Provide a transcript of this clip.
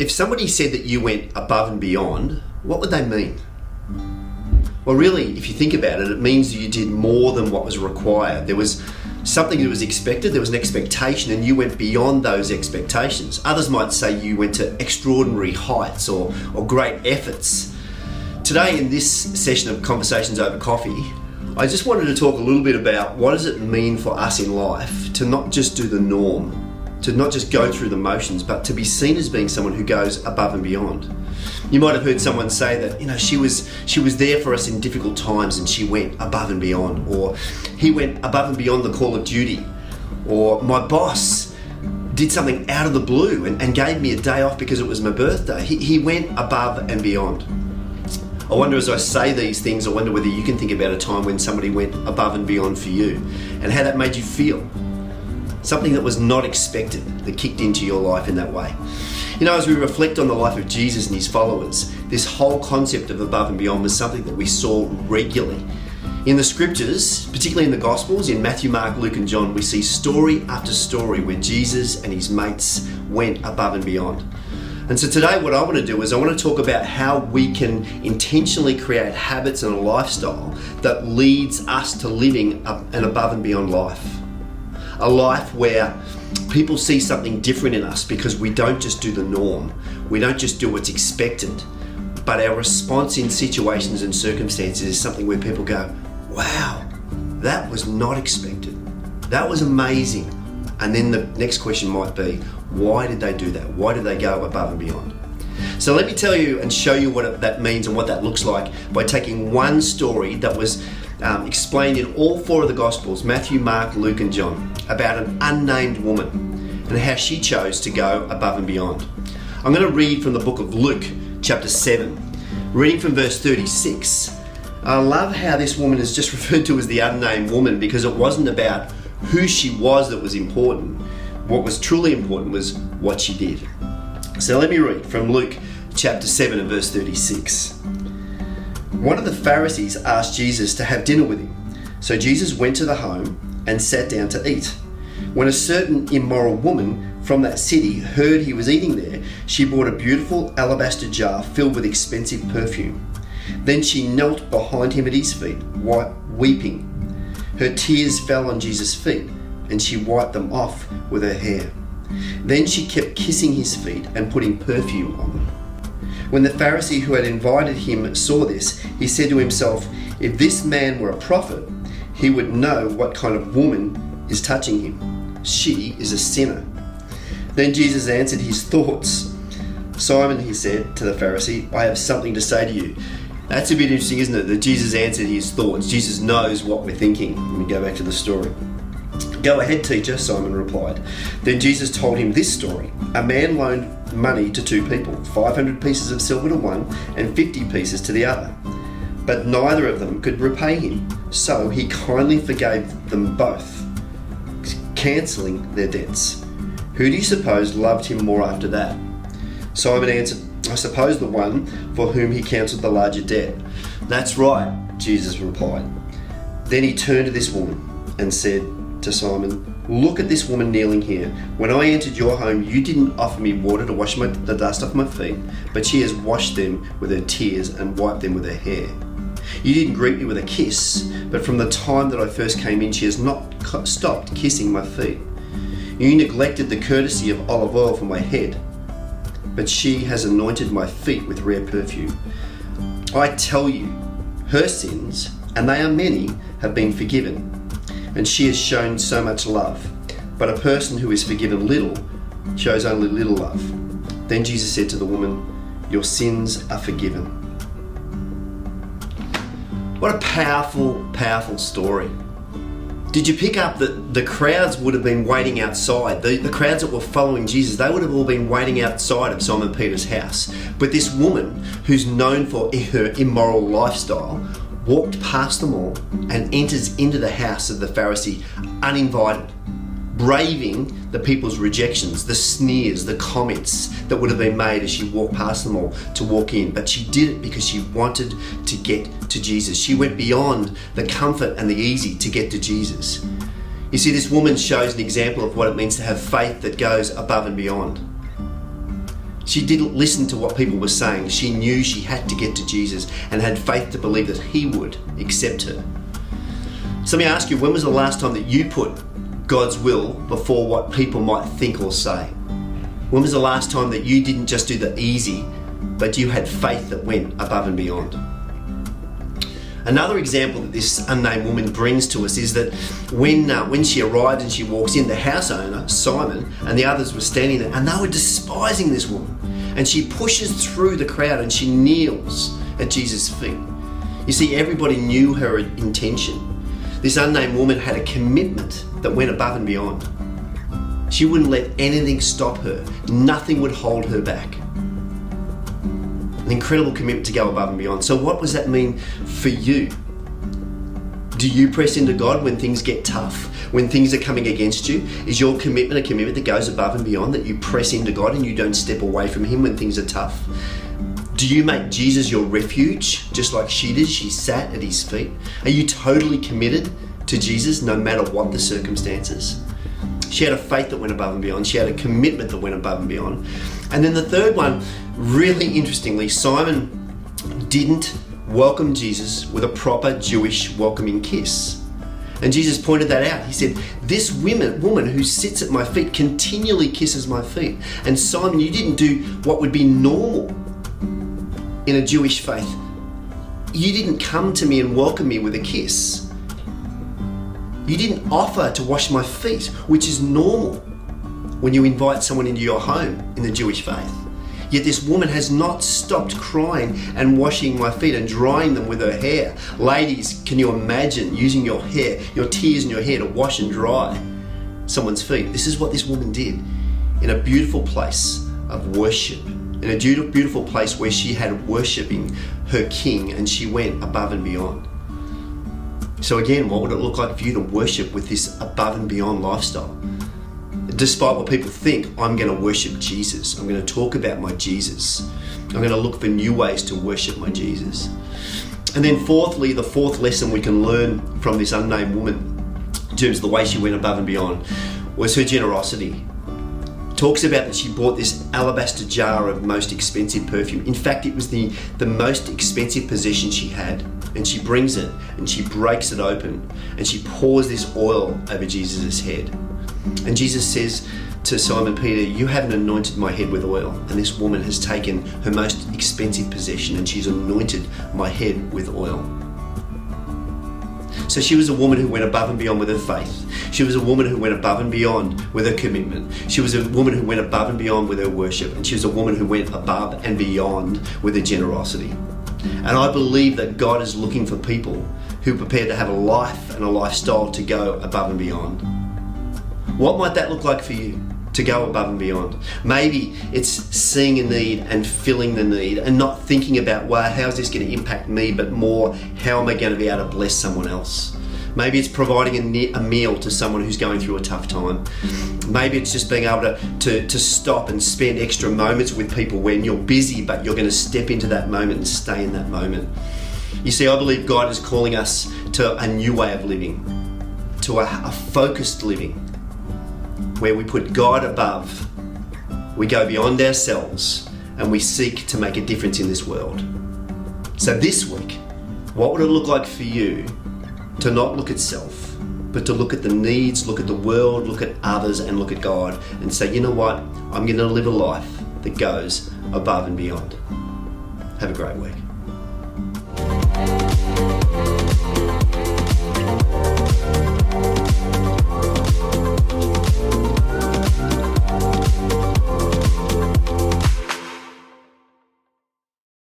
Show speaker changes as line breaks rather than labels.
if somebody said that you went above and beyond, what would they mean? Well, really, if you think about it, it means that you did more than what was required. There was something that was expected, there was an expectation, and you went beyond those expectations. Others might say you went to extraordinary heights or great efforts. Today, in this session of Conversations Over Coffee, I just wanted to talk a little bit about what does it mean for us in life to not just do the norm, to not just go through the motions, but to be seen as being someone who goes above and beyond. You might have heard someone say that, she was there for us in difficult times and she went above and beyond, or he went above and beyond the call of duty, or my boss did something out of the blue and gave me a day off because it was my birthday. He went above and beyond. I wonder, as I say these things, I wonder whether you can think about a time when somebody went above and beyond for you and how that made you feel. Something that was not expected that kicked into your life in that way. As we reflect on the life of Jesus and his followers, this whole concept of above and beyond was something that we saw regularly. In the scriptures, particularly in the Gospels, in Matthew, Mark, Luke and John, we see story after story where Jesus and his mates went above and beyond. And so today what I want to do is I want to talk about how we can intentionally create habits and a lifestyle that leads us to living an above and beyond life. A life where people see something different in us because we don't just do the norm. We don't just do what's expected. But our response in situations and circumstances is something where people go, wow, that was not expected. That was amazing. And then the next question might be, why did they do that? Why did they go above and beyond? So let me tell you and show you what that means and what that looks like by taking one story that was explained in all four of the Gospels, Matthew, Mark, Luke and John, about an unnamed woman and how she chose to go above and beyond. I'm going to read from the book of Luke, chapter 7, reading from verse 36. I love how this woman is just referred to as the unnamed woman because it wasn't about who she was that was important. What was truly important was what she did. So let me read from Luke chapter 7 and verse 36. One of the Pharisees asked Jesus to have dinner with him. So Jesus went to the home and sat down to eat. When a certain immoral woman from that city heard he was eating there, she brought a beautiful alabaster jar filled with expensive perfume. Then she knelt behind him at his feet, weeping. Her tears fell on Jesus' feet, and she wiped them off with her hair. Then she kept kissing his feet and putting perfume on them. When the Pharisee who had invited him saw this, he said to himself, if this man were a prophet, he would know what kind of woman is touching him. She is a sinner. Then Jesus answered his thoughts. Simon, he said to the Pharisee, I have something to say to you. That's a bit interesting, isn't it? That Jesus answered his thoughts. Jesus knows what we're thinking. Let me go back to the story. Go ahead, teacher, Simon replied. Then Jesus told him this story. A man loaned money to two people, 500 pieces of silver to one and 50 pieces to the other. But neither of them could repay him. So he kindly forgave them both, cancelling their debts. Who do you suppose loved him more after that? Simon answered, I suppose the one for whom he cancelled the larger debt. That's right, Jesus replied. Then he turned to this woman and said to Simon, look at this woman kneeling here. When I entered your home, you didn't offer me water to wash the dust off my feet, but she has washed them with her tears and wiped them with her hair. You didn't greet me with a kiss, but from the time that I first came in, she has not stopped kissing my feet. You neglected the courtesy of olive oil for my head, but she has anointed my feet with rare perfume. I tell you, her sins, and they are many, have been forgiven, and she has shown so much love. But a person who is forgiven little shows only little love. Then Jesus said to the woman, your sins are forgiven. What a powerful, powerful story. Did you pick up that the crowds would have been waiting outside? The crowds that were following Jesus, they would have all been waiting outside of Simon Peter's house. But this woman, who's known for her immoral lifestyle, walked past them all and enters into the house of the Pharisee uninvited, braving the people's rejections, the sneers, the comments that would have been made as she walked past them all to walk in. But she did it because she wanted to get to Jesus. She went beyond the comfort and the easy to get to Jesus. You see, this woman shows an example of what it means to have faith that goes above and beyond. She didn't listen to what people were saying. She knew she had to get to Jesus and had faith to believe that he would accept her. So let me ask you, when was the last time that you put God's will before what people might think or say? When was the last time that you didn't just do the easy, but you had faith that went above and beyond? Another example that this unnamed woman brings to us is that when she arrives and she walks in, the house owner, Simon, and the others were standing there and they were despising this woman. And she pushes through the crowd and she kneels at Jesus' feet. You see, everybody knew her intention. This unnamed woman had a commitment that went above and beyond. She wouldn't let anything stop her. Nothing would hold her back. An incredible commitment to go above and beyond. So what does that mean for you? Do you press into God when things get tough? When things are coming against you? Is your commitment a commitment that goes above and beyond, that you press into God and you don't step away from him when things are tough? Do you make Jesus your refuge, just like she did? She sat at his feet. Are you totally committed to Jesus no matter what the circumstances? She had a faith that went above and beyond. She had a commitment that went above and beyond. And then the third one, really interestingly, Simon didn't welcome Jesus with a proper Jewish welcoming kiss. And Jesus pointed that out. He said, this woman who sits at my feet continually kisses my feet. And Simon, you didn't do what would be normal in a Jewish faith. You didn't come to me and welcome me with a kiss. You didn't offer to wash my feet, which is normal when you invite someone into your home in the Jewish faith. Yet this woman has not stopped crying and washing my feet and drying them with her hair. Ladies, can you imagine using your hair, your tears in your hair to wash and dry someone's feet? This is what this woman did in a beautiful place of worship, in a beautiful place where she had worshipping her king, and she went above and beyond. So again, what would it look like for you to worship with this above and beyond lifestyle? Despite what people think, I'm going to worship Jesus. I'm going to talk about my Jesus. I'm going to look for new ways to worship my Jesus. And then fourthly, the fourth lesson we can learn from this unnamed woman in terms of the way she went above and beyond was her generosity. Talks about that she bought this alabaster jar of most expensive perfume. In fact, it was the most expensive possession she had. And she brings it and she breaks it open and she pours this oil over Jesus' head. And Jesus says to Simon Peter, you haven't anointed my head with oil. And this woman has taken her most expensive possession and she's anointed my head with oil. So she was a woman who went above and beyond with her faith. She was a woman who went above and beyond with her commitment. She was a woman who went above and beyond with her worship. And she was a woman who went above and beyond with her generosity. And I believe that God is looking for people who are prepared to have a life and a lifestyle to go above and beyond. What might that look like for you, to go above and beyond? Maybe it's seeing a need and filling the need and not thinking about, well, how's this going to impact me, but more, how am I going to be able to bless someone else? Maybe it's providing a meal to someone who's going through a tough time. Maybe it's just being able to stop and spend extra moments with people when you're busy, but you're going to step into that moment and stay in that moment. You see, I believe God is calling us to a new way of living, to a focused living, where we put God above, we go beyond ourselves, and we seek to make a difference in this world. So this week, what would it look like for you to not look at self, but to look at the needs, look at the world, look at others, and look at God and say, you know what? I'm going to live a life that goes above and beyond. Have a great week.